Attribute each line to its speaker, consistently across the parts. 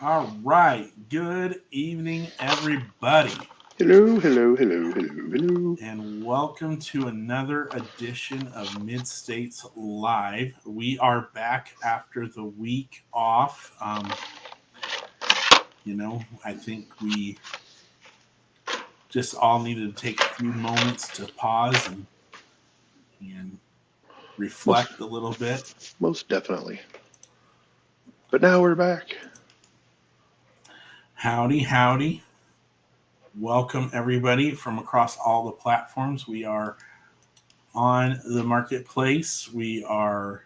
Speaker 1: All right. Good evening, everybody,
Speaker 2: Hello, hello, hello, hello, hello.
Speaker 1: and welcome to another edition of Mid States Live. We are back after the week off. I think we just all needed to take a few moments to pause and
Speaker 2: Most,
Speaker 1: reflect a little bit.
Speaker 2: most definitely. But now we're back.
Speaker 1: Howdy, howdy. Welcome, everybody, from across all the platforms. We are on the marketplace. We are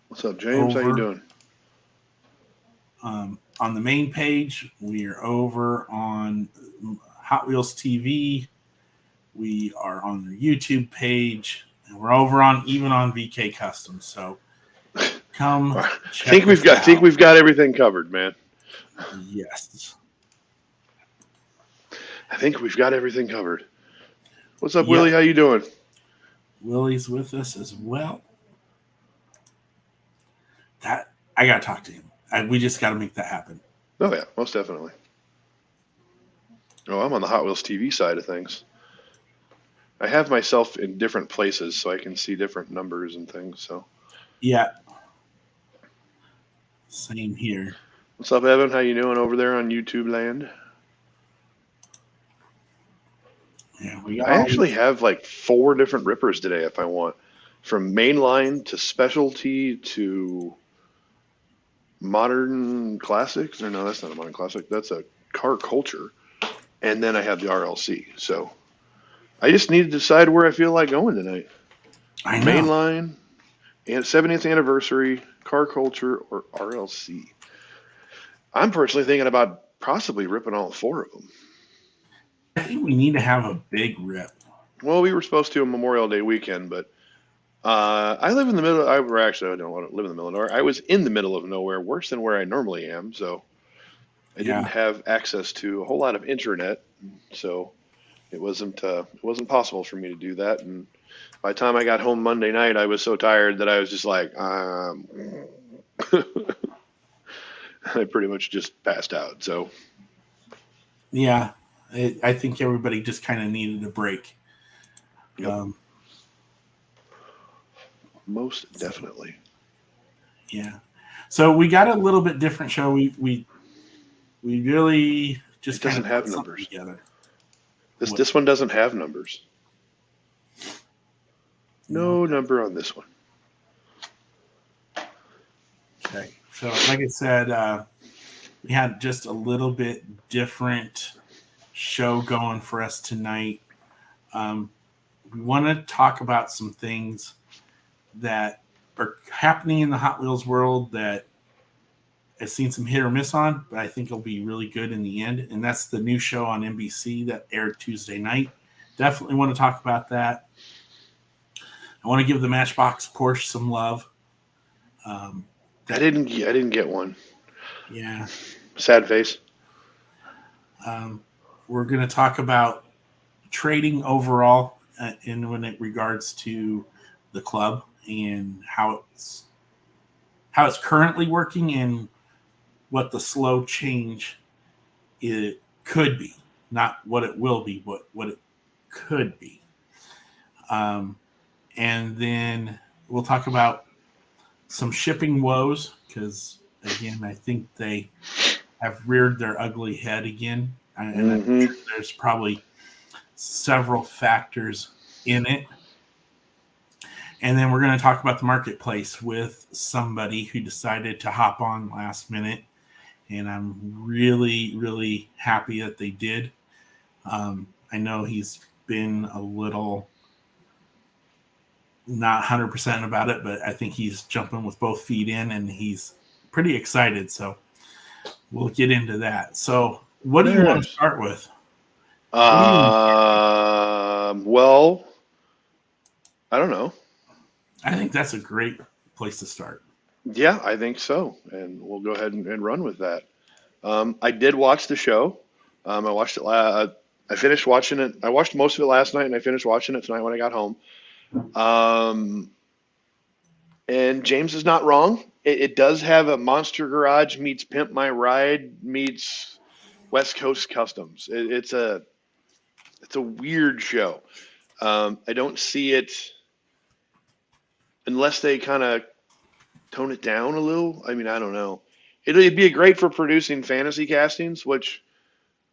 Speaker 2: What's up, James? How you
Speaker 1: over
Speaker 2: doing?
Speaker 1: on the main page. We are over on Hot Wheels TV. We are on the YouTube page, and we're over on even on VK Customs. So come
Speaker 2: I
Speaker 1: check us
Speaker 2: think
Speaker 1: out.
Speaker 2: we've got everything covered, man.
Speaker 1: Yes.
Speaker 2: I think we've got everything covered. What's up, Willie?
Speaker 1: Yep.
Speaker 2: How you doing?
Speaker 1: Willie's with us as well. That I gotta talk to him. We just got to make that happen.
Speaker 2: Oh yeah, most definitely. Oh, I'm on the Hot Wheels TV side of things. I have myself in different places so I can see different numbers and things. So,
Speaker 1: Yeah. Same here.
Speaker 2: what's up, Evan? How you doing over there on YouTube land?
Speaker 1: Yeah, we got
Speaker 2: I
Speaker 1: all
Speaker 2: actually
Speaker 1: these.
Speaker 2: have like 4 different rippers today if I want, from mainline to specialty to modern classics. Or no, that's not a modern classic. That's a car culture. And then I have the RLC. So I just need to decide where I feel like going tonight.
Speaker 1: I know.
Speaker 2: Mainline, and 70th anniversary, car culture, or RLC. I'm personally thinking about possibly ripping all 4 of them.
Speaker 1: I think we need to have a big rip.
Speaker 2: Well, we were supposed to on Memorial Day weekend, but I live in the middle. I don't want to live in the middle of nowhere. I was in the middle of nowhere, worse than where I normally am. So I didn't
Speaker 1: Yeah.
Speaker 2: have access to a whole lot of internet. So it wasn't possible for me to do that. And by the time I got home Monday night, I was so tired that I was just like, I pretty much just passed out. So
Speaker 1: Yeah. I think everybody just kind of needed a break.
Speaker 2: yep,
Speaker 1: Um,
Speaker 2: most
Speaker 1: so
Speaker 2: definitely.
Speaker 1: yeah. So we got a little bit different show. We really
Speaker 2: It
Speaker 1: just kind
Speaker 2: doesn't
Speaker 1: of
Speaker 2: have
Speaker 1: put something
Speaker 2: numbers.
Speaker 1: together.
Speaker 2: This
Speaker 1: What?
Speaker 2: this one doesn't have numbers.
Speaker 1: No.
Speaker 2: No number on this one.
Speaker 1: Okay. So like I said, we had just a little bit different show going for us tonight. Um, we want to talk about some things that are happening in the Hot Wheels world that I've seen some hit or miss on, but I think it'll be really good in the end. And that's the new show on NBC that aired Tuesday night. Definitely want to talk about that. I want to give the Matchbox Porsche some love. Um,
Speaker 2: I
Speaker 1: that
Speaker 2: didn't. I didn't get one.
Speaker 1: yeah.
Speaker 2: Sad face.
Speaker 1: Um, we're going to talk about trading overall in when it regards to the club and how it's currently working and what the slow change it could be, not what it will be, but what it could be. Um, and then we'll talk about some shipping woes because, again, I think they have reared their ugly head again. And I'm
Speaker 2: Mm-hmm.
Speaker 1: sure there's probably several factors in it. And then we're going to talk about the marketplace with somebody who decided to hop on last minute. And I'm really, really happy that they did. I know he's been a little not 100% about it, but I think he's jumping with both feet in and he's pretty excited. So we'll get into that. So, what do you
Speaker 2: Very
Speaker 1: want to
Speaker 2: nice.
Speaker 1: start with? What do you want to start with?
Speaker 2: Well, I don't know.
Speaker 1: I think that's a great place to start.
Speaker 2: Yeah, I think so, and we'll go ahead and run with that. I did watch the show. I watched it. I finished watching it. I watched most of it last night, and I finished watching it tonight when I got home. Um, and James is not wrong. it does have a Monster Garage meets Pimp My Ride meets West Coast Customs. It's a weird show. I don't see it unless they kind of tone it down a little. I mean, I don't know. It'd be great for producing fantasy castings, which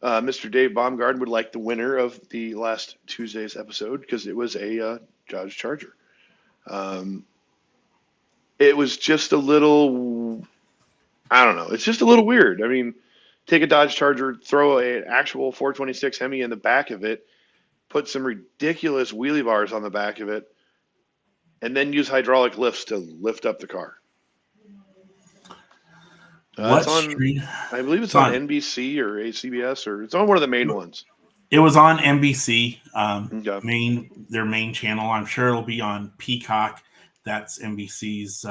Speaker 2: Mr. Dave Baumgarten would like the winner of the last Tuesday's episode because it was a Dodge Charger. Um, it was just a little, I don't know. It's just a little weird. I mean, take a Dodge Charger, throw an actual 426 Hemi in the back of it, put some ridiculous wheelie bars on the back of it, and then use hydraulic lifts to lift up the car.
Speaker 1: What
Speaker 2: It's on,
Speaker 1: stream?
Speaker 2: I believe it's
Speaker 1: It's
Speaker 2: on
Speaker 1: on.
Speaker 2: NBC or ACBS, or it's on one of the main ones.
Speaker 1: It was on NBC,
Speaker 2: Okay.
Speaker 1: their main channel. I'm sure it'll be on Peacock. That's NBC's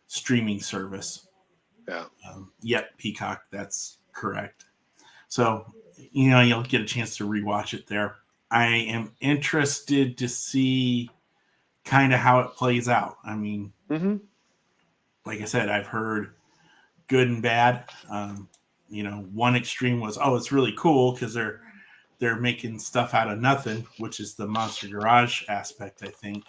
Speaker 1: streaming service.
Speaker 2: Yeah.
Speaker 1: Yep, Peacock. That's correct. So, you'll get a chance to rewatch it there. I am interested to see kind of how it plays out. I mean,
Speaker 2: Mm-hmm.
Speaker 1: like I said, I've heard good and bad. One extreme was, oh, it's really cool because they're making stuff out of nothing, which is the Monster Garage aspect, I think.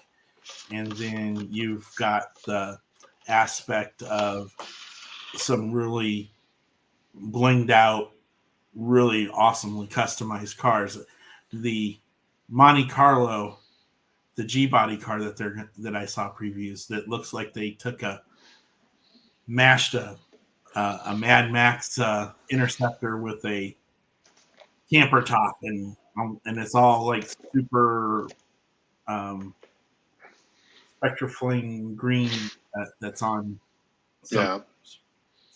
Speaker 1: And then you've got the aspect of some really blinged out, really awesomely customized cars. The Monte Carlo, the G body car that I saw previews, that looks like they took mashed a Mad Max Interceptor with a camper top, and it's all like super spectraflame green that's on some.
Speaker 2: Yeah.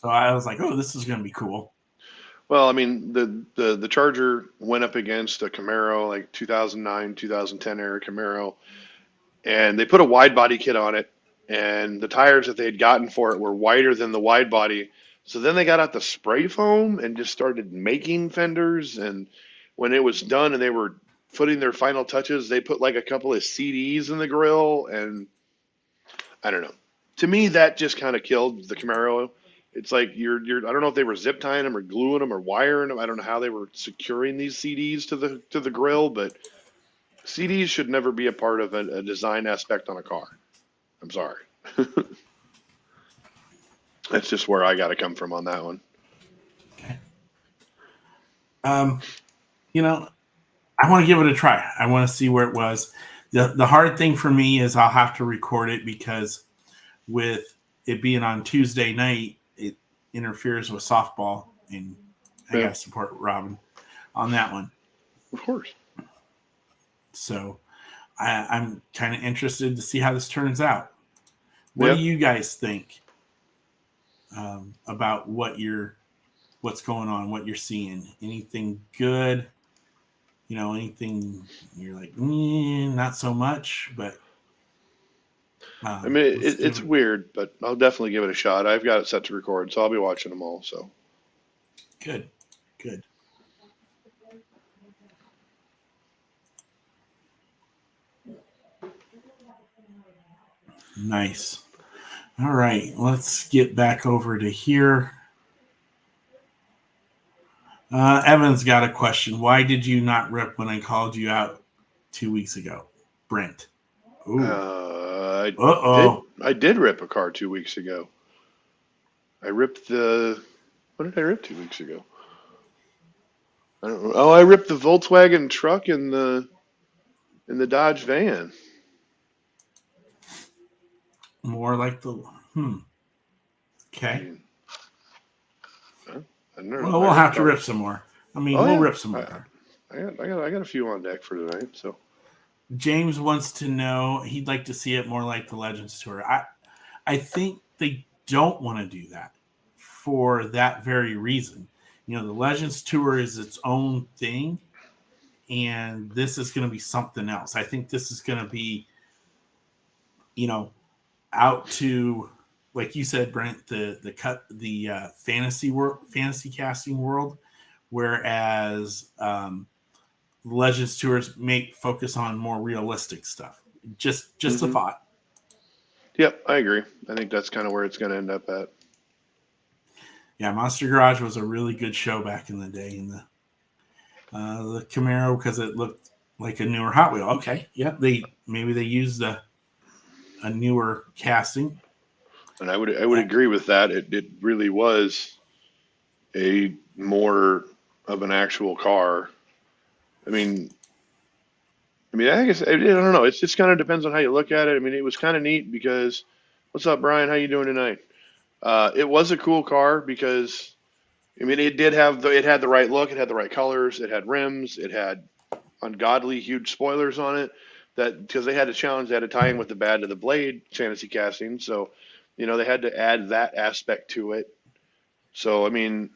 Speaker 1: So I was like, oh, this is going to be cool.
Speaker 2: Well, I mean, the Charger went up against a Camaro, like 2009, 2010 era Camaro, and they put a wide body kit on it, and the tires that they had gotten for it were wider than the wide body. So then they got out the spray foam and just started making fenders. And when it was done and they were putting their final touches, they put like a couple of CDs in the grill, and I don't know. To me, that just kind of killed the Camaro. It's like I don't know if they were zip tying them or gluing them or wiring them. I don't know how they were securing these CDs to the grill, but CDs should never be a part of a design aspect on a car. I'm sorry. That's just where I got to come from on that one.
Speaker 1: Okay. I want to give it a try. I want to see where it was. The hard thing for me is I'll have to record it because with it being on Tuesday night, it interferes with softball, and I got to support Robin on that one.
Speaker 2: Of course.
Speaker 1: So I'm kind of interested to see how this turns out. What do you guys think about what's going on, what you're seeing? Anything good? Anything you're like, not so much, but
Speaker 2: I mean, it's weird, but I'll definitely give it a shot. I've got it set to record, so I'll be watching them all. So
Speaker 1: good. Nice. All right, let's get back over to here. Evan's got a question. Why did you not rip when I called you out 2 weeks ago? Brent.
Speaker 2: I did rip a car 2 weeks ago. What did I rip 2 weeks ago? I don't know. Oh, I ripped the Volkswagen truck and the Dodge van.
Speaker 1: More like the Okay.
Speaker 2: I don't know.
Speaker 1: Well, we'll have to rip some more. We'll rip some more.
Speaker 2: I got a few on deck for tonight. So
Speaker 1: James wants to know, he'd like to see it more like the Legends Tour. I think they don't want to do that for that very reason. The Legends Tour is its own thing, and this is going to be something else. I think this is going to be, out to, like you said, Brent, the fantasy casting world, whereas Legends Tours focus on more realistic stuff. Just a thought.
Speaker 2: Yep, I agree. I think that's kind of where it's going to end up at.
Speaker 1: Yeah, Monster Garage was a really good show back in the day, in the Camaro, because it looked like a newer Hot Wheel. Okay, yeah, maybe they used a newer casting.
Speaker 2: And I would agree with that. It really was a more of an actual car. I mean, I guess I don't know. It just kind of depends on how you look at it. I mean, it was kind of neat because, what's up, Brian? How you doing tonight? It was a cool car because, I mean, it had the right look, it had the right colors, it had rims, it had ungodly huge spoilers on it. That because they had a challenge, they had to tie in with the Bad to the Blade fantasy casting, so they had to add that aspect to it. So I mean,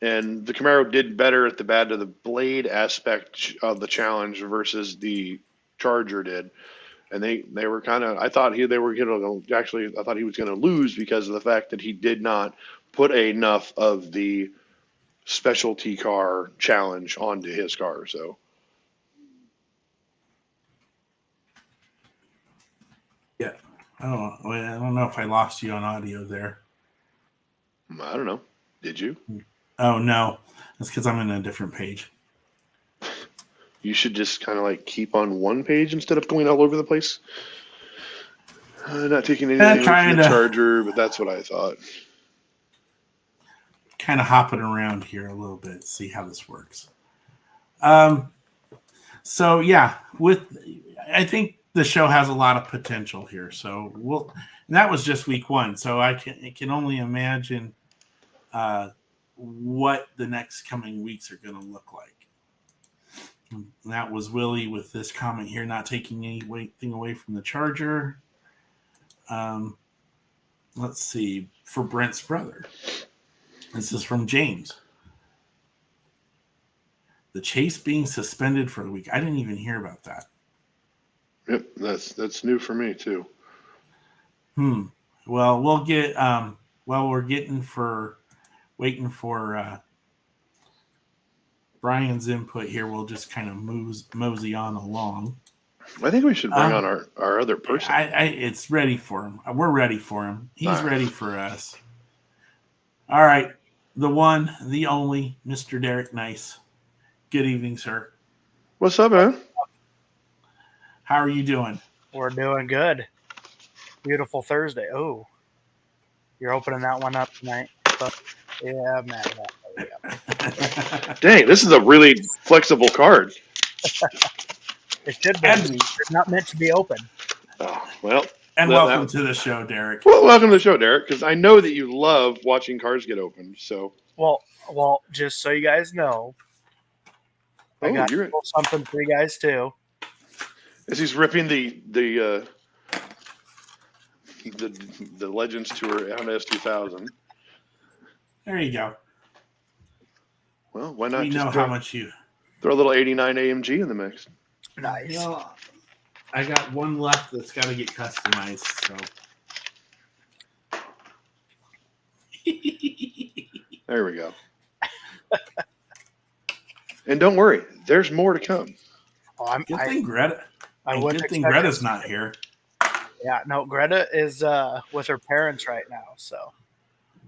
Speaker 2: and the Camaro did better at the Bad to the Blade aspect of the challenge versus the Charger did. And they were kind of, I thought they were going to actually, I thought he was going to lose because of the fact that he did not put enough of the specialty car challenge onto his car. So
Speaker 1: Yeah, I don't know if I lost you on audio there.
Speaker 2: I don't know. Did you?
Speaker 1: Oh no, that's because I'm in a different page.
Speaker 2: You should just kind of like keep on one page instead of going all over the place. Not taking anything away from the Charger, but that's what I thought.
Speaker 1: Kind of hopping around here a little bit, see how this works. So yeah, I think the show has a lot of potential here. So and that was just week 1. So I can only imagine what the next coming weeks are going to look like. And that was Willie with this comment here, not taking anything away from the Charger. Let's see, for Brent's brother. This is from James. The chase being suspended for a week. I didn't even hear about that.
Speaker 2: Yep, that's new for me too.
Speaker 1: Well, we'll get we're waiting for Brian's input here. We'll just kind of mosey on along.
Speaker 2: I think we should bring on our other person.
Speaker 1: It's ready for him. We're ready for him. He's ready for us. All right. The one, the only, Mr. Derick Nice. Good evening, sir.
Speaker 2: What's up, man?
Speaker 1: How are you doing?
Speaker 3: We're doing good. Beautiful Thursday. Oh, you're opening that one up tonight. So, yeah, man.
Speaker 2: Dang, this is a really flexible card.
Speaker 3: It should be. It's not meant to be open.
Speaker 2: Oh, well.
Speaker 1: And welcome to the show, Derick.
Speaker 2: Well, welcome to the show, Derick, because I know that you love watching cards get opened. So.
Speaker 3: Well, just so you guys know, I got something for you guys too.
Speaker 2: As he's ripping the Legends Tour Honda S2000.
Speaker 1: There you go.
Speaker 2: Well, why not?
Speaker 1: We know how much you
Speaker 2: throw a little '89 AMG in the mix.
Speaker 3: Nice.
Speaker 1: I got one left that's got to get customized. So
Speaker 2: there we go. And don't worry, there's more to come.
Speaker 1: Good thing Greta's not here.
Speaker 3: Yeah, no, Greta is with her parents right now. So.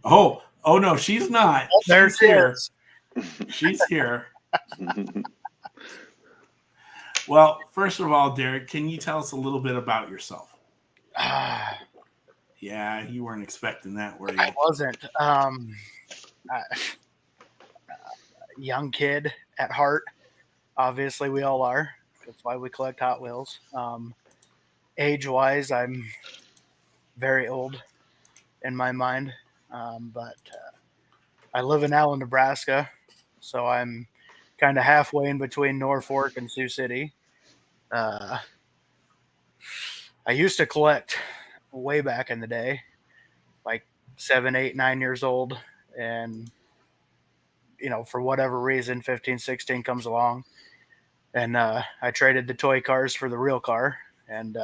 Speaker 1: Oh no, she's not.
Speaker 3: Oh, there's here.
Speaker 1: She's here. Well, first of all, Derick, can you tell us a little bit about yourself? Yeah, you weren't expecting that, were you?
Speaker 3: I wasn't. Young kid at heart. Obviously, we all are. That's why we collect Hot Wheels. Age-wise, I'm very old in my mind, but I live in Allen, Nebraska, so I'm kind of halfway in between Norfolk and Sioux City. I used to collect way back in the day, like 7, 8, 9 years old, and for whatever reason 15, 16 comes along, and I traded the toy cars for the real car, and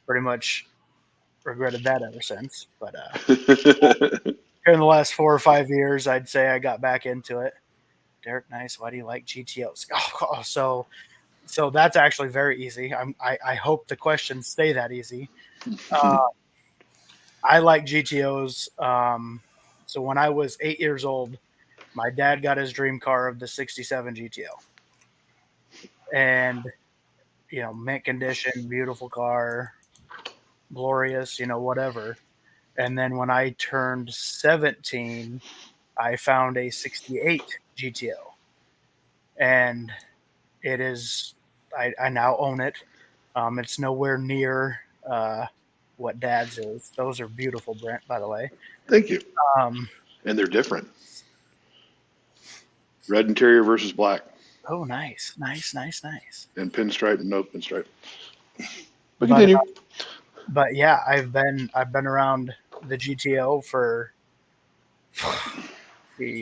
Speaker 3: pretty much regretted that ever since. But here in the last 4 or 5 years, I'd say I got back into it. Derick Nice, why do you like GTOs? So that's actually very easy. I hope the questions stay that easy. I like GTOs. So when I was 8 years old, my dad got his dream car of the 67 GTO. And, mint condition, beautiful car, glorious, whatever. And then when I turned 17, I found a 68 GTO. And it is, I now own it. It's nowhere near what dad's is. Those are beautiful, Brent, by the way.
Speaker 2: Thank you.
Speaker 3: Um,
Speaker 2: And they're different. Red interior versus black.
Speaker 3: oh, nice.
Speaker 2: And pinstripe and no pinstripe. But continue.
Speaker 3: But yeah, I've been around the GTO for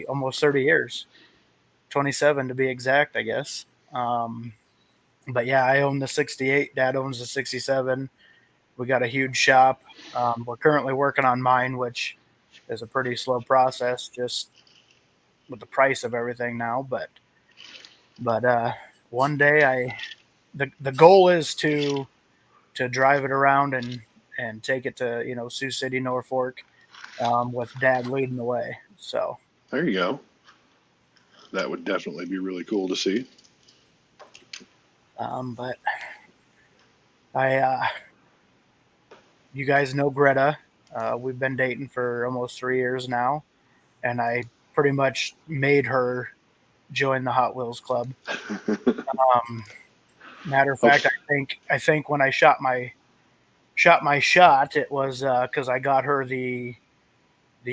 Speaker 3: almost 30 years, 27 to be exact, I guess. But yeah, I own the 68. Dad owns the 67. We got a huge shop. We're currently working on mine, which is a pretty slow process, just with the price of everything now. But one day, the goal is to drive it around and take it to Sioux City, Norfolk, with Dad leading the way. So
Speaker 2: there you go. That would definitely be really cool to see.
Speaker 3: But you guys know Greta. We've been dating for almost 3 years now, and I pretty much made her join the Hot Wheels Club. Matter of fact, I think when I shot my shot, it was because I got her the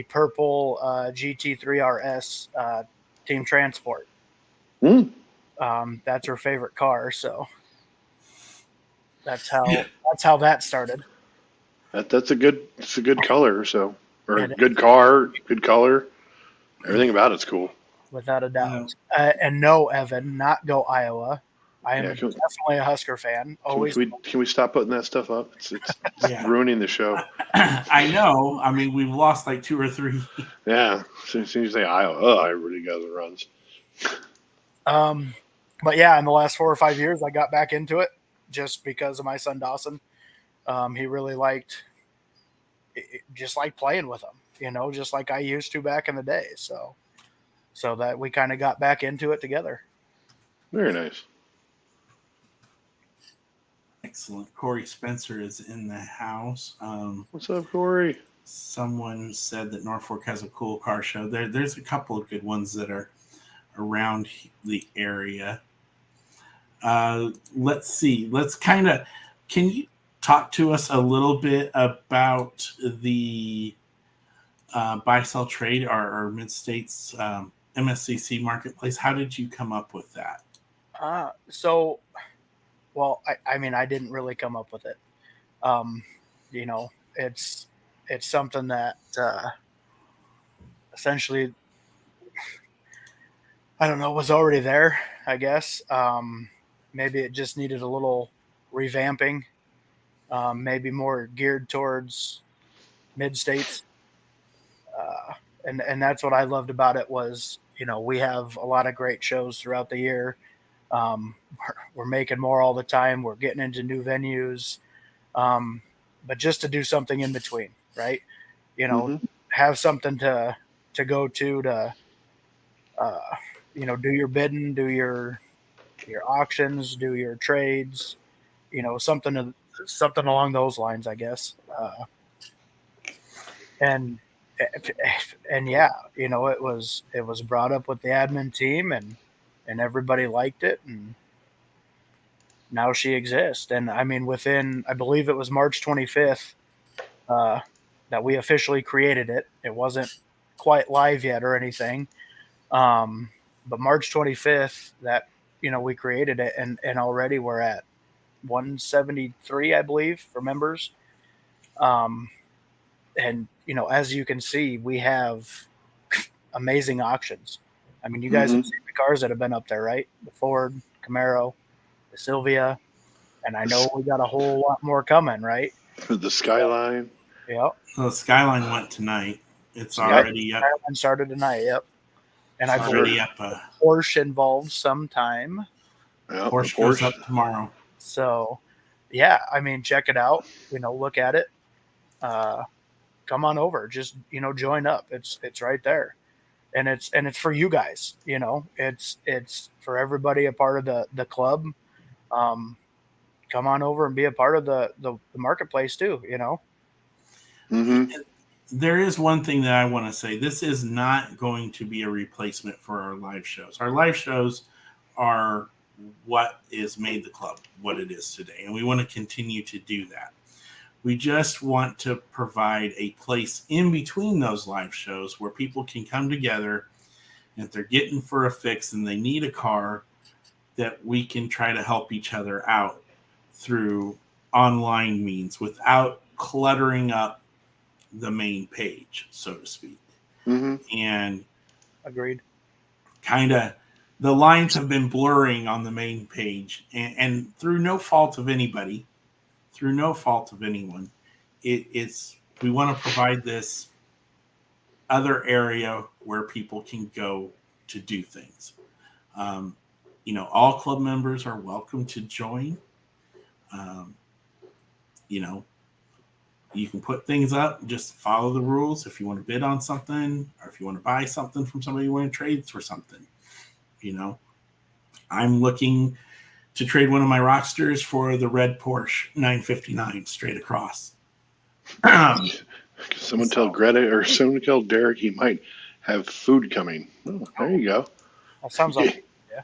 Speaker 3: purple GT3 RS Team Transport. That's her favorite car, so that's how that started.
Speaker 2: It's a good color, so good car, good color. Everything about it's cool.
Speaker 3: Without a doubt. And no, Evan, not go Iowa. I am definitely a Husker fan. Always.
Speaker 2: Can we stop putting that stuff up? It's ruining the show.
Speaker 1: I know. I mean, we've lost like 2 or 3.
Speaker 2: Yeah. As soon as you say Iowa, everybody goes and runs.
Speaker 3: But yeah, in the last 4 or 5 years, I got back into it just because of my son Dawson. He really just liked playing with them, just like I used to back in the day. So that we kind of got back into it together.
Speaker 2: Very nice.
Speaker 1: Excellent. Corey Spencer is in the house.
Speaker 2: What's up, Corey?
Speaker 1: Someone said that Norfolk has a cool car show. There's a couple of good ones that are around the area. Let's see. Can you talk to us a little bit about the buy, sell, trade, or mid-states MSCC marketplace? How did you come up with that?
Speaker 3: Well, I mean, I didn't really come up with it. It's something that essentially, I don't know, was already there, I guess. Maybe it just needed a little revamping, maybe more geared towards mid-states. And that's what I loved about it was, we have a lot of great shows throughout the year. We're making more all the time. We're getting into new venues, but just to do something in between, right? Have something to go to do your bidding, do your auctions, do your trades, something along those lines, I guess. And yeah, it was brought up with the admin team and everybody liked it, and now she exists. And I mean, I believe it was March 25th that we officially created it. It wasn't quite live yet or anything, but March 25th that we created it, and already we're at 173, I believe, for members. And as you can see, we have amazing auctions. I mean, you guys have seen the cars that have been up there, right? The Ford, Camaro, the Sylvia, and I know we got a whole lot more coming, right?
Speaker 2: The Skyline.
Speaker 3: Yep.
Speaker 1: So the Skyline went tonight. It's already up.
Speaker 3: Skyline started tonight, yep. And I believe Porsche involved sometime.
Speaker 1: Yep, Porsche goes up tomorrow.
Speaker 3: So, yeah, I mean, check it out. Look at it. Come on over. Just join up. It's right there, and it's for you guys. It's for everybody a part of the club. Come on over and be a part of the marketplace too.
Speaker 2: Mm-hmm.
Speaker 1: There is one thing that I want to say. This is not going to be a replacement for our live shows. Our live shows are what is made the club what it is today, and we want to continue to do that. We just want to provide a place in between those live shows where people can come together, and if they're getting for a fix and they need a car, that we can try to help each other out through online means without cluttering up the main page, so to speak.
Speaker 2: Mm-hmm.
Speaker 1: And
Speaker 3: Agreed.
Speaker 1: kind of the lines have been blurring on the main page, and through no fault of anybody, through no fault of anyone, it's we want to provide this other area where people can go to do things. All club members are welcome to join. Um, you know, you can put things up, just follow the rules. If you want to bid on something, or if you want to buy something from somebody who want to trade for something, I'm looking to trade one of my Rocksters for the red Porsche 959 straight across.
Speaker 2: Someone tell Greta or someone tell Derek he might have food coming. Oh, there you go.
Speaker 3: That sounds like
Speaker 2: I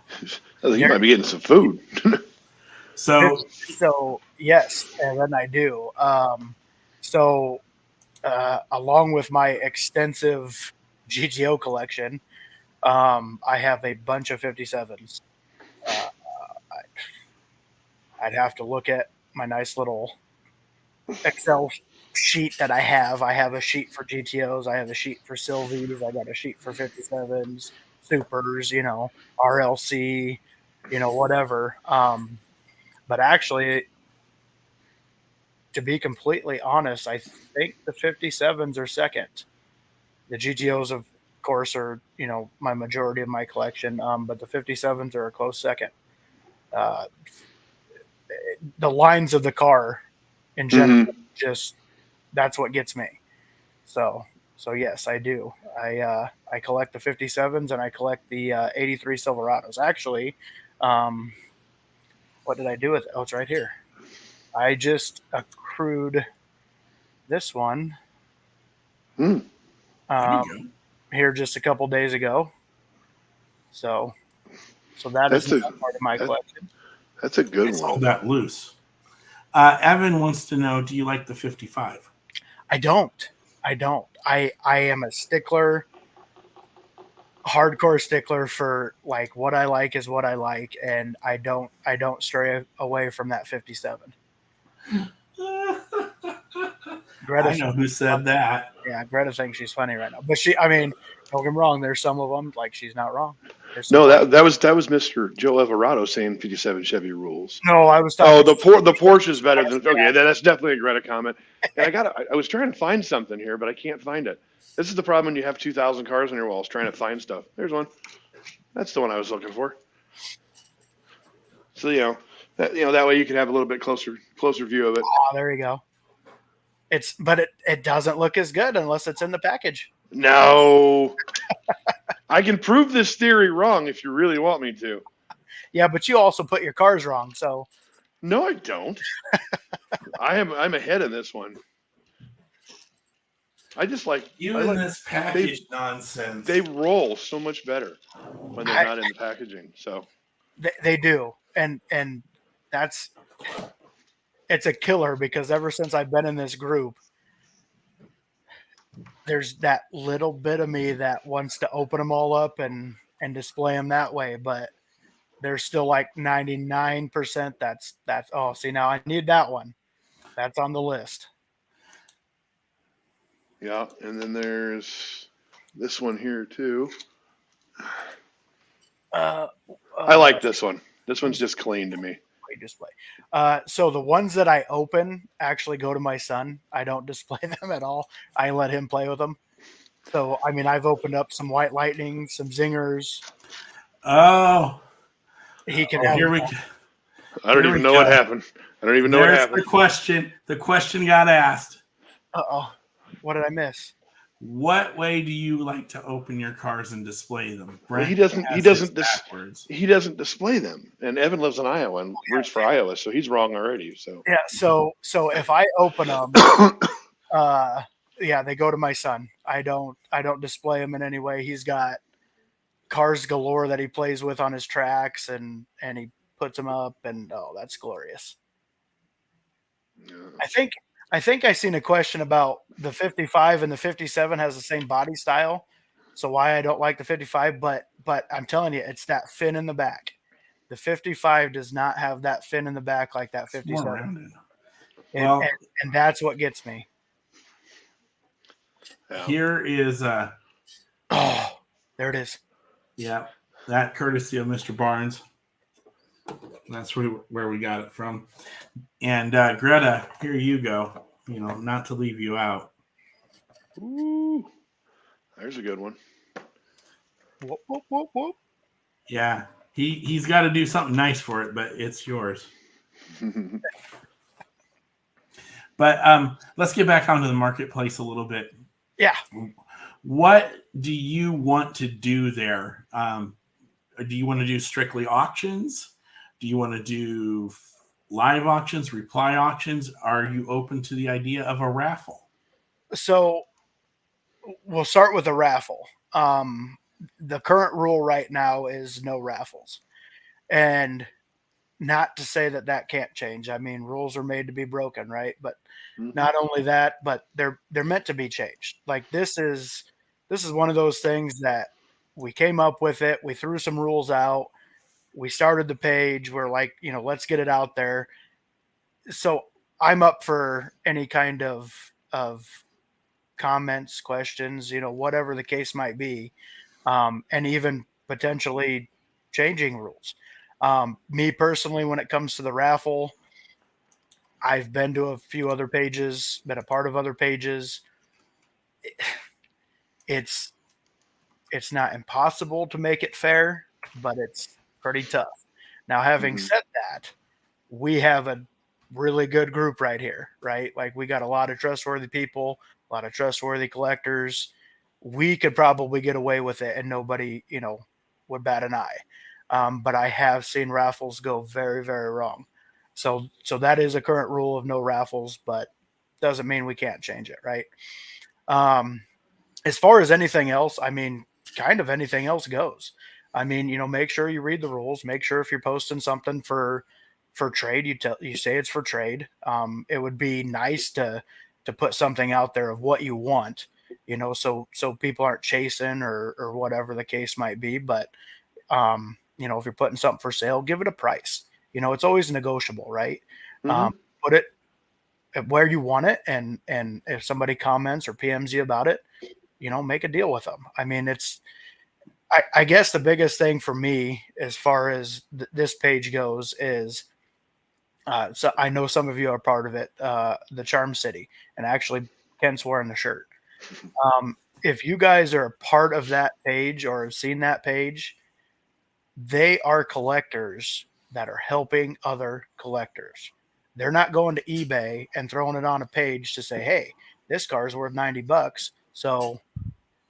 Speaker 2: think you might be getting some food.
Speaker 3: So yes, and then I do. Along with my extensive GTO collection, I have a bunch of 57s. I'd have to look at my nice little Excel sheet that I have. I have a sheet for GTOs. I have a sheet for Sylvies. I got a sheet for 57s, Supers, RLC, whatever. But actually, to be completely honest, I think the 57s are second. The GTOs, of course, are, my majority of my collection. But the 57s are a close second. The lines of the car in general, just that's what gets me. So yes, I do. I collect the 57s and I collect the 83 Silverados. Actually, what did I do with it? Oh, it's right here. I just accrued this one here just a couple days ago. So that is part of my collection.
Speaker 2: That's a good one.
Speaker 1: Hold that loose. Evan wants to know, do you like the 55?
Speaker 3: I don't. I am a stickler, hardcore stickler for like what I like is what I like, and I don't stray away from that 57. Greta,
Speaker 2: I
Speaker 1: know who said that.
Speaker 3: Yeah, Greta thinks she's funny right now, but don't get me wrong. There's some of them like she's not wrong.
Speaker 2: No, that was Mr. Joe Everado saying 57 Chevy rules.
Speaker 3: No, I was talking.
Speaker 2: Oh, the Porsche is better than. Okay, that's definitely a Greta comment. And I was trying to find something here, but I can't find it. This is the problem when you have 2,000 cars on your walls trying to find stuff. There's one. That's the one I was looking for. So that way you can have a little bit closer view of it.
Speaker 3: Oh, there you go. But it doesn't look as good unless it's in the package.
Speaker 2: No. I can prove this theory wrong if you really want me to.
Speaker 3: Yeah, but you also put your cars wrong, so.
Speaker 2: No, I don't. I'm ahead in this one. I just like
Speaker 1: this package nonsense.
Speaker 2: They roll so much better when they're not in the packaging. So
Speaker 3: they do, and it's a killer because ever since I've been in this group, there's that little bit of me that wants to open them all up and display them that way, but there's still like 99% that's oh, see, now I need that one. That's on the list.
Speaker 2: Yeah, and then there's this one here too. I like this one. This one's just clean to me.
Speaker 3: Display. So the ones that I open actually go to my son. I don't display them at all. I let him play with them. So, I mean, I've opened up some White Lightning, some Zingers.
Speaker 1: Oh.
Speaker 3: He can
Speaker 1: here we go.
Speaker 2: I don't
Speaker 1: There
Speaker 2: even
Speaker 1: we
Speaker 2: know what
Speaker 1: go.
Speaker 2: happened. I don't even know what
Speaker 1: There's
Speaker 2: happened.
Speaker 1: the question. The question got asked.
Speaker 3: Uh-oh. What did I miss?
Speaker 1: What way do you like to open your cars and display them?
Speaker 2: Well, he
Speaker 1: Brent
Speaker 2: doesn't. He
Speaker 1: has his
Speaker 2: doesn't.
Speaker 1: backwards.
Speaker 2: He doesn't display them. And Evan lives in Iowa and roots for Iowa, so he's wrong already. So
Speaker 3: Yeah, so if I open them, yeah, they go to my son. I don't display them in any way. He's got cars galore that he plays with on his tracks, and he puts them up, and oh, that's glorious. I think I seen a question about the 55 and the 57 has the same body style, so why I don't like the 55. But I'm telling you, it's that fin in the back. The 55 does not have that fin in the back like that
Speaker 1: It's more
Speaker 3: 57,
Speaker 1: rounded.
Speaker 3: and,
Speaker 1: Well,
Speaker 3: and that's what gets me.
Speaker 1: here is
Speaker 3: Oh, there it is.
Speaker 1: yeah, that courtesy of Mr. Barnes. That's where we got it from. And Greta, here you go. You know, not to leave you out.
Speaker 2: Ooh, there's a good one.
Speaker 3: Whoop, whoop, whoop, whoop.
Speaker 1: Yeah, he's got to do something nice for it, but it's yours. But let's get back onto the marketplace a little bit.
Speaker 3: Yeah.
Speaker 1: What do you want to do there? Do you want to do strictly auctions? Do you want to do live auctions, reply auctions? Are you open to the idea of a raffle?
Speaker 3: So we'll start with a raffle. The current rule right now is no raffles, and not to say that can't change. I mean, rules are made to be broken, right? But not only that, but they're meant to be changed. Like this is one of those things that we came up with it. We threw some rules out. We started the page. We're like, let's get it out there. So I'm up for any kind of comments, questions, whatever the case might be, and even potentially changing rules. Me personally, when it comes to the raffle, I've been to a few other pages, been a part of other pages. It's not impossible to make it fair, but it's pretty tough. Now, having said that, we have a really good group right here, right? Like we got a lot of trustworthy people, a lot of trustworthy collectors. We could probably get away with it and nobody, would bat an eye. But I have seen raffles go very, very wrong. So that is a current rule of no raffles, but doesn't mean we can't change it, right? As far as anything else, I mean, kind of anything else goes. I mean, make sure you read the rules. Make sure if you're posting something for trade, you say it's for trade. It would be nice to put something out there of what you want, so people aren't chasing or whatever the case might be. But if you're putting something for sale, give it a price. It's always negotiable, right? Put it where you want it, and if somebody comments or PMs you about it, make a deal with them. I mean, I guess the biggest thing for me as far as this page goes is, so I know some of you are part of it, the Charm City, and actually Kent's wearing the shirt. If you guys are a part of that page or have seen that page, they are collectors that are helping other collectors. They're not going to eBay and throwing it on a page to say, hey, this car is worth $90, so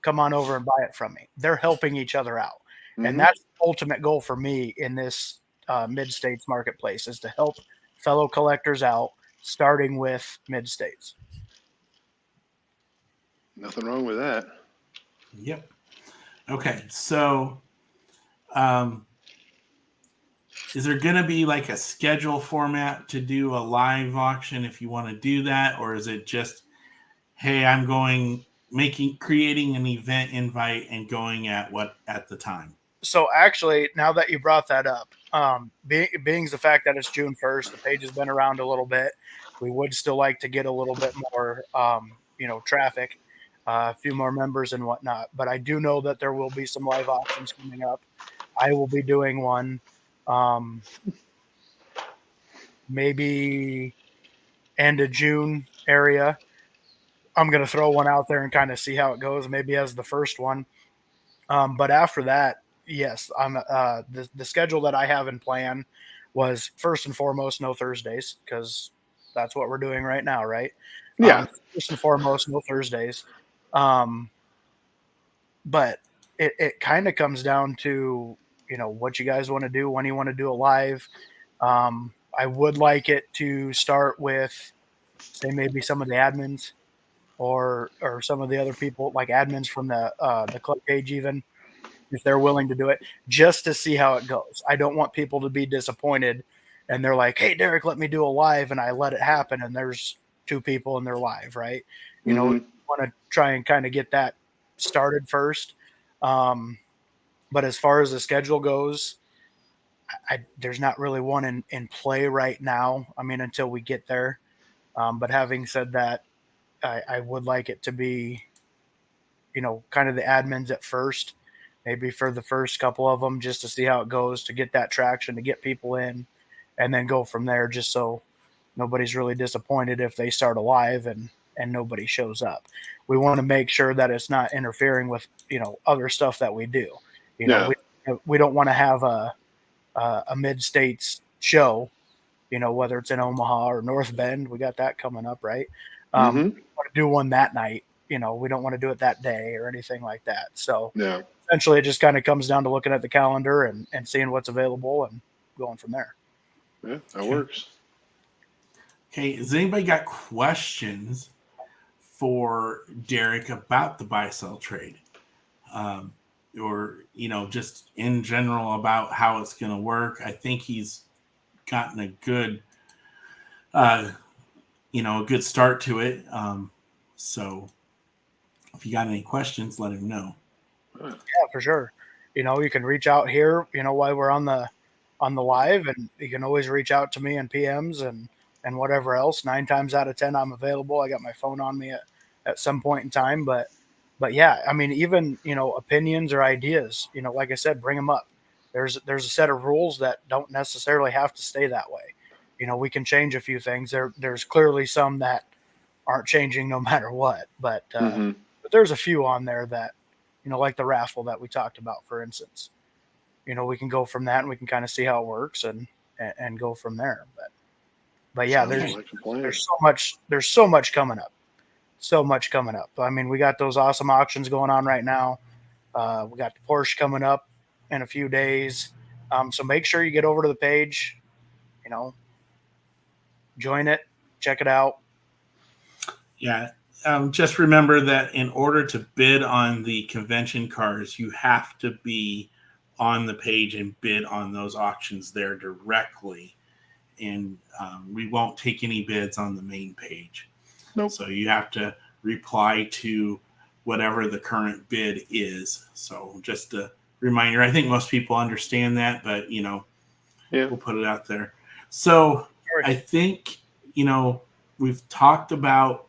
Speaker 3: come on over and buy it from me. They're helping each other out. And that's the ultimate goal for me in this mid-states marketplace, is to help fellow collectors out, starting with mid-states.
Speaker 2: Nothing wrong with that.
Speaker 1: Yep. Okay, so is there going to be like a schedule format to do a live auction if you want to do that? Or is it just, hey, I'm creating an event invite and going at the time?
Speaker 3: So actually, now that you brought that up, being the fact that it's June 1st, the page has been around a little bit. We would still like to get a little bit more, traffic, a few more members and whatnot. But I do know that there will be some live auctions coming up. I will be doing one, maybe end of June area. I'm going to throw one out there and kind of see how it goes, maybe as the first one. But after that, yes, I'm the schedule that I have in plan was first and foremost no Thursdays, because that's what we're doing right now, right?
Speaker 2: Yeah.
Speaker 3: First and foremost, no Thursdays. Um, but it kind of comes down to, what you guys want to do, when you want to do it live. I would like it to start with, say, maybe some of the admins, or some of the other people, like admins from the club page, even if they're willing to do it, just to see how it goes. I don't want people to be disappointed and they're like, "Hey, Derick, let me do a live," and I let it happen, and there's 2 people in their live, right? We want to try and kind of get that started first. But as far as the schedule goes, there's not really one in play right now. I mean, until we get there. But having said that, I would like it to be, kind of the admins at first, maybe for the first couple of them, just to see how it goes, to get that traction, to get people in, and then go from there, just so nobody's really disappointed if they start alive and nobody shows up. We want to make sure that it's not interfering with, other stuff that we do.
Speaker 2: Yeah.
Speaker 3: We don't want to have a mid-states show, whether it's in Omaha or North Bend. We got that coming up, right? We want to do one that night. We don't want to do it that day or anything like that. So
Speaker 2: Yeah.
Speaker 3: essentially, it just kind of comes down to looking at the calendar and seeing what's available and going from there.
Speaker 2: Yeah, that works.
Speaker 1: Okay, has anybody got questions for Derick about the buy-sell trade? Or, just in general about how it's going to work? I think he's gotten a good, a good start to it. So if you got any questions, let him know.
Speaker 3: Yeah, for sure. You can reach out here, while we're on the live, and you can always reach out to me in PMs and whatever else. 9 times out of 10, I'm available. I got my phone on me at some point in time, but yeah, I mean, even, opinions or ideas, like I said, bring them up. There's a set of rules that don't necessarily have to stay that way. We can change a few things. There's clearly some that aren't changing no matter what, but there's a few on there that, like the raffle that we talked about, for instance. We can go from that and we can kind of see how it works and go from there. But yeah, there's so much coming up. So much coming up. I mean, we got those awesome auctions going on right now. We got the Porsche coming up in a few days. So make sure you get over to the page, join it, check it out.
Speaker 1: Yeah. Just remember that in order to bid on the convention cars, you have to be on the page and bid on those auctions there directly. And we won't take any bids on the main page.
Speaker 2: Nope.
Speaker 1: So you have to reply to whatever the current bid is. So just a reminder. I think most people understand that, but, we'll put it out there. So I think, we've talked about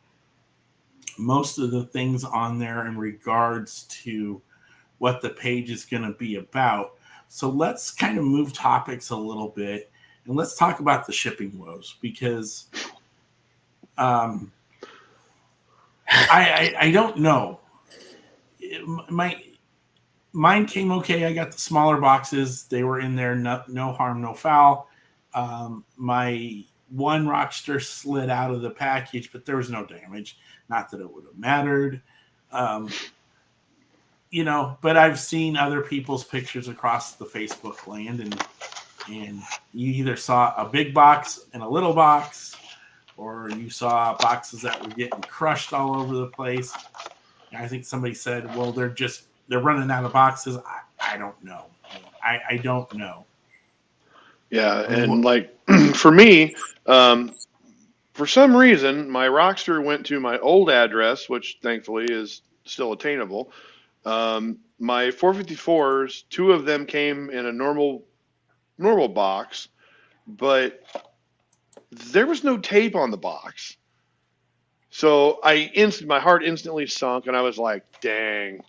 Speaker 1: most of the things on there in regards to what the page is going to be about. So let's kind of move topics a little bit and let's talk about the shipping woes, because I don't know. Mine came okay. I got the smaller boxes. They were in there. No harm, no foul. My one Rockster slid out of the package, but there was no damage. Not that it would have mattered. But I've seen other people's pictures across the Facebook land, and you either saw a big box and a little box, or you saw boxes that were getting crushed all over the place. I think somebody said, well, they're running out of boxes. I don't know. I don't know.
Speaker 2: Yeah. And for me, for some reason, my Rockster went to my old address, which thankfully is still attainable. My 454s, 2 of them came in a normal box, but there was no tape on the box. So my heart instantly sunk, and I was like, dang,